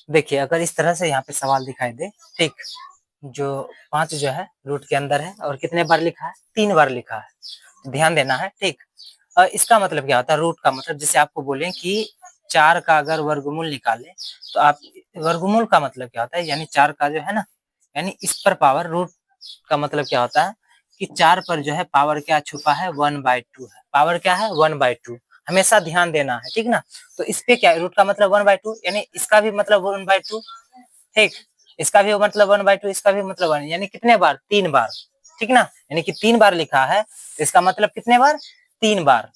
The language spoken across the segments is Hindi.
देखिए अगर इस तरह से यहाँ पे सवाल दिखाई दे, ठीक, जो 5 जो है रूट के अंदर है और कितने बार लिखा है, 3 बार लिखा है, ध्यान देना है, ठीक। इसका मतलब क्या होता है, रूट का मतलब जैसे आपको बोले कि 4 का अगर वर्गमूल निकाले तो आप वर्गमूल का मतलब क्या होता है, यानी 4 का जो है ना, यानी इस पर पावर, रूट का मतलब क्या होता है कि 4 पर जो है पावर क्या छुपा है, 1/2 है, पावर क्या है 1/2, हमेशा ध्यान देना है, ठीक ना। तो इस पे क्या रूट का मतलब 1/2, यानी इसका भी मतलब 1/2, ठीक, इसका भी मतलब 1/2, इसका भी मतलब 1, यानी कितने बार, 3 बार, ठीक ना, यानी कि 3 बार लिखा है, इसका मतलब कितने बार, 3 बार।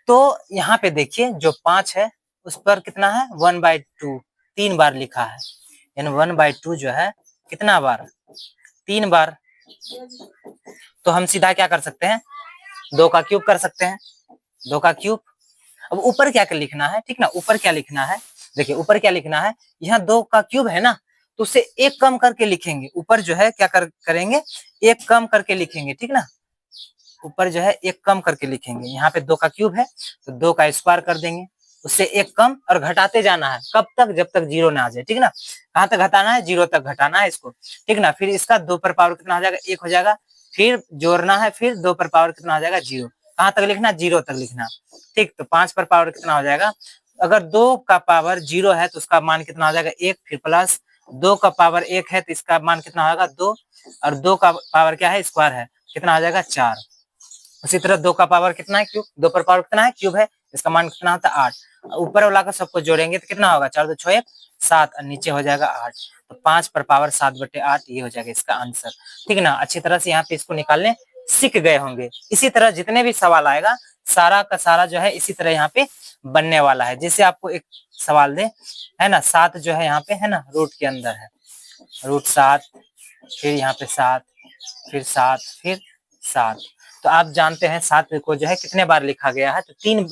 तो यहाँ पे देखिए जो 5 है उस पर कितना है 1/2, 3 बार लिखा है, यानी 1/2 जो है कितना बार, 3 बार। तो हम सीधा क्या कर सकते हैं, 2 का क्यूब कर सकते हैं, 2 का क्यूब। अब ऊपर क्या लिखना है, ठीक ना, ऊपर क्या लिखना है, देखिए ऊपर क्या लिखना है, यहाँ 2 का क्यूब है ना, तो उससे 1 कम करके लिखेंगे, ऊपर जो है क्या करेंगे, 1 कम करके लिखेंगे, ठीक ना, ऊपर जो है 1 कम करके लिखेंगे, यहाँ पे 2 का क्यूब है तो 2 का स्क्वायर कर देंगे, उससे 1 कम और घटाते जाना है, कब तक, जब तक 0 ना आ जाए, ठीक ना, कहाँ तक घटाना है, 0 तक घटाना है इसको, ठीक ना। फिर इसका 2 पर पावर कितना हो जाएगा, 1 हो जाएगा, फिर जोड़ना है, फिर 2 पर पावर कितना हो जाएगा, 0, कहाँ तक लिखना, 0 तक लिखना, ठीक। तो 5 पर पावर कितना हो जाएगा, अगर 2 का पावर 0 है तो उसका मान कितना हो जाएगा 1, फिर प्लस 2 का पावर 1 है तो इसका मान कितना होगा 2, और 2 का पावर क्या है, स्क्वायर है, कितना हो जाएगा 4। उसी तरह 2 का पावर कितना है, क्यूब, 2 पर पावर कितना है, क्यूब है, इसका मान कितना होता है 8, ऊपर वाला का सबको जोड़ेंगे तो कितना होगा, 4 2 6 1 7, और नीचे हो जाएगा 8, तो 5 पर पावर 7/8, ये हो जाएगा इसका आंसर, ठीक ना। अच्छी तरह से यहाँ पे इसको निकालने सीख गए होंगे। इसी तरह जितने भी सवाल आएगा सारा का सारा जो है इसी तरह यहाँ पे बनने वाला है। जैसे आपको एक सवाल दे, है ना, 7 जो है यहाँ पे है ना, रूट के अंदर है, रूट 7, फिर यहाँ पे 7, फिर 7, फिर 7, तो आप जानते हैं 7 को जो है कितने बार लिखा गया है, तो 3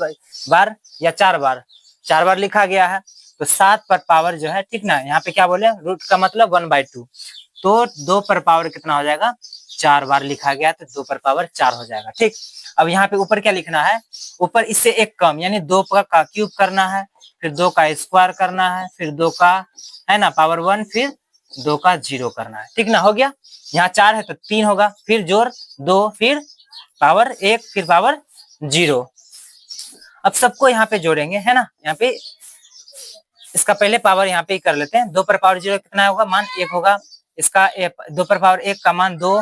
बार या 4 बार, 4 बार लिखा गया है, तो 7 पर पावर जो है, ठीक ना, यहाँ पे क्या बोले, रूट का मतलब 1/2, तो 2 पर पावर कितना हो जाएगा, 4 बार लिखा गया तो 2 पर पावर 4 हो जाएगा, ठीक। अब यहाँ पे ऊपर क्या लिखना है, ऊपर इससे 1 कम, यानी 2 का क्यूब करना है, फिर 2 का स्क्वायर करना है, फिर 2 का है ना पावर 1, फिर 2 का 0 करना है, ठीक ना, हो गया। यहाँ 4 है तो 3 होगा, फिर जोड़ 2, फिर पावर 1, फिर पावर 0। अब सबको यहाँ पे जोड़ेंगे, है ना, यहाँ पे इसका पहले पावर यहाँ पे ही कर लेते हैं, 2 पर पावर 0 कितना होगा, मान 1 होगा, इसका 2 पर पावर 1 का मान 2,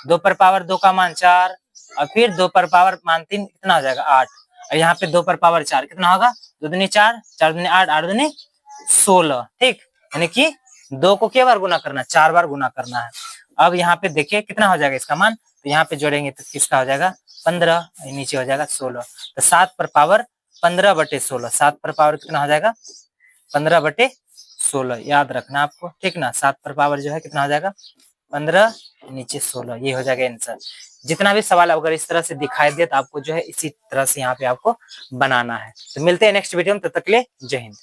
2 पर पावर 2 का मान 4, और फिर 2 पर पावर मान 3 कितना हो जाएगा 8, और यहाँ पे 2 पर पावर 4 कितना होगा, 2 दूनी 4, 4 दूनी 8, 8 दूनी 16, ठीक, यानी कि 2 को क्या बार गुना करना है, 4 बार गुना करना है। अब यहाँ पे देखिए कितना हो जाएगा इसका मान, तो यहाँ पे जोड़ेंगे तो किसका हो जाएगा 15, नीचे हो जाएगा 16, तो 7 पर पावर 15/16, 7 पर पावर कितना हो जाएगा 15/16, याद रखना आपको, ठीक ना, 7 पर पावर जो है कितना हो जाएगा 15, नीचे 16, ये हो जाएगा आंसर। जितना भी सवाल अगर इस तरह से दिखाई दे तो आपको जो है इसी तरह से यहाँ पे आपको बनाना है। तो मिलते हैं नेक्स्ट वीडियो में, तब तक के लिए जय हिंद।